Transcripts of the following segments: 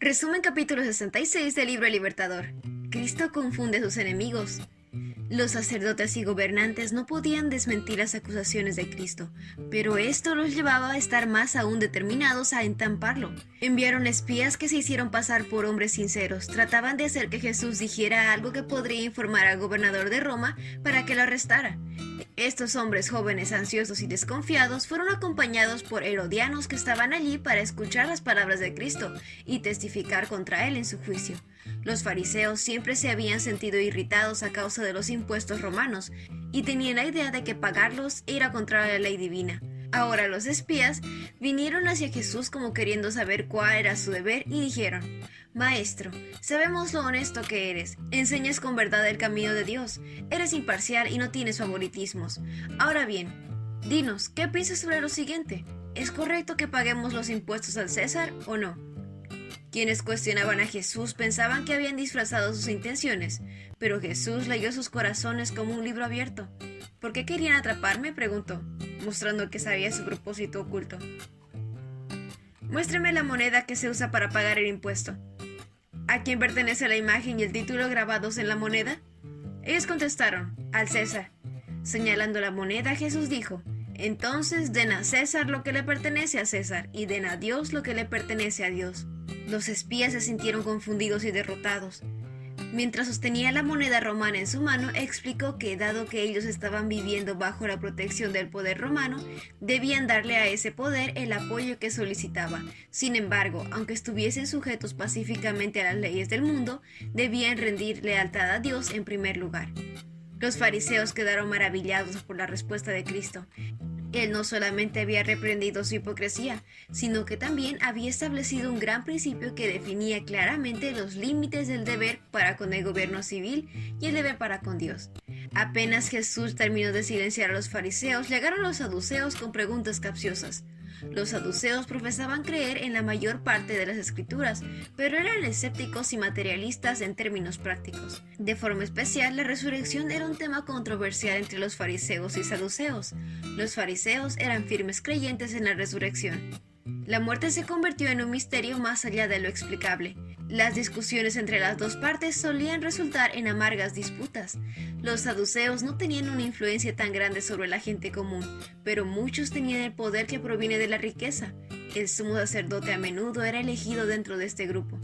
Resumen capítulo 66 del libro El Libertador. Cristo confunde a sus enemigos. Los sacerdotes y gobernantes no podían desmentir las acusaciones de Cristo, pero esto los llevaba a estar más aún determinados a entamparlo. Enviaron espías que se hicieron pasar por hombres sinceros. Trataban de hacer que Jesús dijera algo que podría informar al gobernador de Roma para que lo arrestara. Estos hombres jóvenes, ansiosos y desconfiados fueron acompañados por herodianos que estaban allí para escuchar las palabras de Cristo y testificar contra él en su juicio. Los fariseos siempre se habían sentido irritados a causa de los impuestos romanos y tenían la idea de que pagarlos era contra la ley divina. Ahora los espías vinieron hacia Jesús como queriendo saber cuál era su deber y dijeron: Maestro, sabemos lo honesto que eres, enseñas con verdad el camino de Dios, eres imparcial y no tienes favoritismos. Ahora bien, dinos, ¿qué piensas sobre lo siguiente? ¿Es correcto que paguemos los impuestos al César o no? Quienes cuestionaban a Jesús pensaban que habían disfrazado sus intenciones, pero Jesús leyó sus corazones como un libro abierto. ¿Por qué querían atraparme?, preguntó, mostrando que sabía su propósito oculto. Muéstreme la moneda que se usa para pagar el impuesto. ¿A quién pertenece la imagen y el título grabados en la moneda? Ellos contestaron: al César. Señalando la moneda, Jesús dijo: entonces den a César lo que le pertenece a César y den a Dios lo que le pertenece a Dios. Los espías se sintieron confundidos y derrotados. Mientras sostenía la moneda romana en su mano, explicó que, dado que ellos estaban viviendo bajo la protección del poder romano, debían darle a ese poder el apoyo que solicitaba. Sin embargo, aunque estuviesen sujetos pacíficamente a las leyes del mundo, debían rendir lealtad a Dios en primer lugar. Los fariseos quedaron maravillados por la respuesta de Cristo. Él no solamente había reprendido su hipocresía, sino que también había establecido un gran principio que definía claramente los límites del deber para con el gobierno civil y el deber para con Dios. Apenas Jesús terminó de silenciar a los fariseos, llegaron los saduceos con preguntas capciosas. Los saduceos profesaban creer en la mayor parte de las escrituras, pero eran escépticos y materialistas en términos prácticos. De forma especial, la resurrección era un tema controversial entre los fariseos y saduceos. Los fariseos eran firmes creyentes en la resurrección. La muerte se convirtió en un misterio más allá de lo explicable. Las discusiones entre las dos partes solían resultar en amargas disputas. Los saduceos no tenían una influencia tan grande sobre la gente común, pero muchos tenían el poder que proviene de la riqueza. El sumo sacerdote a menudo era elegido dentro de este grupo.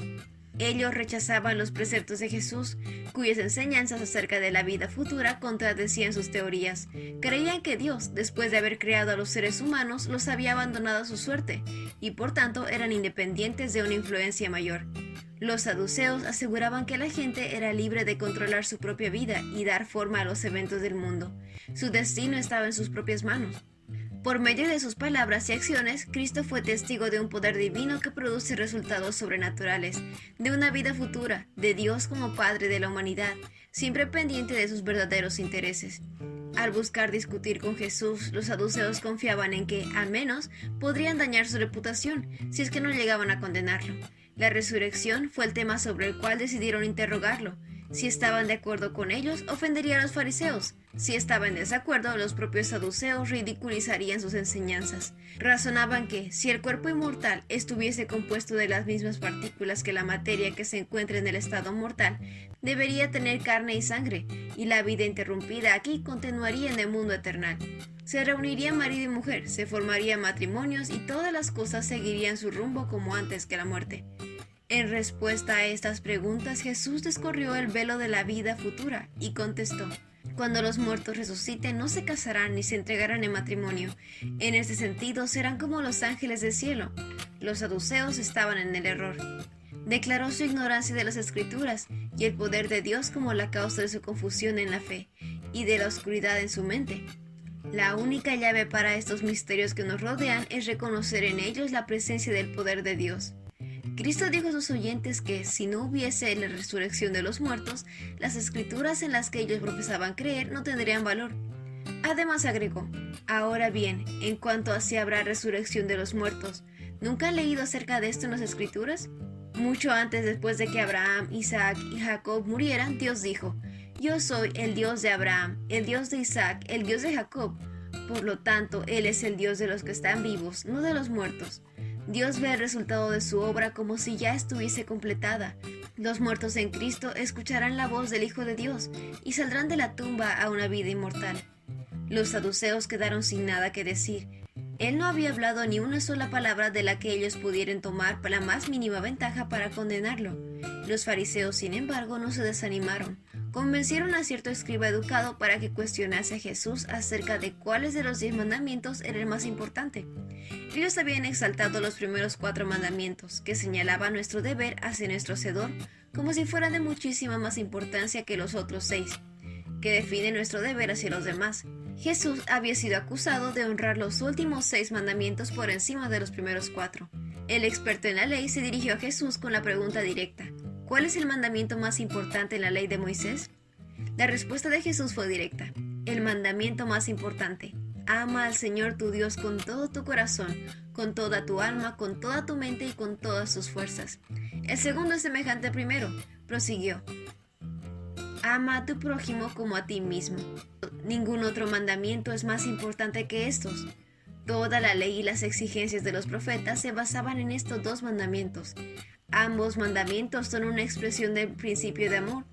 Ellos rechazaban los preceptos de Jesús, cuyas enseñanzas acerca de la vida futura contradecían sus teorías. Creían que Dios, después de haber creado a los seres humanos, los había abandonado a su suerte, y por tanto eran independientes de una influencia mayor. Los saduceos aseguraban que la gente era libre de controlar su propia vida y dar forma a los eventos del mundo. Su destino estaba en sus propias manos. Por medio de sus palabras y acciones, Cristo fue testigo de un poder divino que produce resultados sobrenaturales, de una vida futura, de Dios como Padre de la humanidad, siempre pendiente de sus verdaderos intereses. Al buscar discutir con Jesús, los saduceos confiaban en que, al menos, podrían dañar su reputación, si es que no llegaban a condenarlo. La resurrección fue el tema sobre el cual decidieron interrogarlo. Si estaban de acuerdo con ellos, ofendería a los fariseos. Si estaban en desacuerdo, los propios saduceos ridiculizarían sus enseñanzas. Razonaban que, si el cuerpo inmortal estuviese compuesto de las mismas partículas que la materia que se encuentra en el estado mortal, debería tener carne y sangre, y la vida interrumpida aquí continuaría en el mundo eternal. Se reunirían marido y mujer, se formarían matrimonios y todas las cosas seguirían su rumbo como antes que la muerte. En respuesta a estas preguntas, Jesús descorrió el velo de la vida futura y contestó: cuando los muertos resuciten, no se casarán ni se entregarán en matrimonio. En este sentido, serán como los ángeles del cielo. Los saduceos estaban en el error. Declaró su ignorancia de las Escrituras y el poder de Dios como la causa de su confusión en la fe y de la oscuridad en su mente. La única llave para estos misterios que nos rodean es reconocer en ellos la presencia del poder de Dios. Cristo dijo a sus oyentes que, si no hubiese la resurrección de los muertos, las escrituras en las que ellos profesaban creer no tendrían valor. Además agregó: ahora bien, en cuanto a si habrá resurrección de los muertos, ¿nunca han leído acerca de esto en las escrituras? Mucho antes, después de que Abraham, Isaac y Jacob murieran, Dios dijo: yo soy el Dios de Abraham, el Dios de Isaac, el Dios de Jacob. Por lo tanto, Él es el Dios de los que están vivos, no de los muertos. Dios ve el resultado de su obra como si ya estuviese completada. Los muertos en Cristo escucharán la voz del Hijo de Dios y saldrán de la tumba a una vida inmortal. Los saduceos quedaron sin nada que decir. Él no había hablado ni una sola palabra de la que ellos pudieran tomar la más mínima ventaja para condenarlo. Los fariseos, sin embargo, no se desanimaron. Convencieron a cierto escriba educado para que cuestionase a Jesús acerca de cuáles de los 10 mandamientos era el más importante. Ellos habían exaltado los primeros 4 mandamientos, que señalaban nuestro deber hacia nuestro Hacedor, como si fueran de muchísima más importancia que los otros 6, que definen nuestro deber hacia los demás. Jesús había sido acusado de honrar los últimos 6 mandamientos por encima de los primeros 4. El experto en la ley se dirigió a Jesús con la pregunta directa: ¿cuál es el mandamiento más importante en la ley de Moisés? La respuesta de Jesús fue directa: el mandamiento más importante. Ama al Señor tu Dios con todo tu corazón, con toda tu alma, con toda tu mente y con todas tus fuerzas. El segundo es semejante al primero. Prosiguió: ama a tu prójimo como a ti mismo. Ningún otro mandamiento es más importante que estos. Toda la ley y las exigencias de los profetas se basaban en estos 2 mandamientos. Ambos mandamientos son una expresión del principio de amor.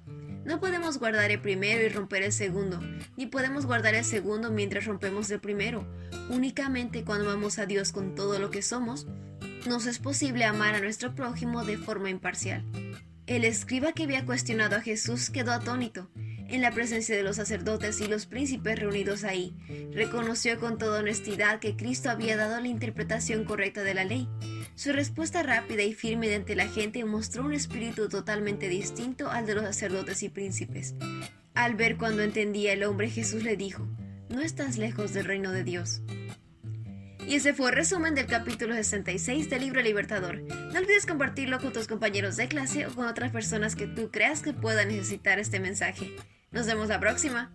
No podemos guardar el primero y romper el segundo, ni podemos guardar el segundo mientras rompemos el primero. Únicamente cuando amamos a Dios con todo lo que somos, nos es posible amar a nuestro prójimo de forma imparcial. El escriba que había cuestionado a Jesús quedó atónito. En la presencia de los sacerdotes y los príncipes reunidos ahí, reconoció con toda honestidad que Cristo había dado la interpretación correcta de la ley. Su respuesta rápida y firme ante la gente mostró un espíritu totalmente distinto al de los sacerdotes y príncipes. Al ver cuando entendía el hombre, Jesús le dijo: no estás lejos del reino de Dios. Y ese fue el resumen del capítulo 66 del libro Libertador. No olvides compartirlo con tus compañeros de clase o con otras personas que tú creas que puedan necesitar este mensaje. Nos vemos la próxima.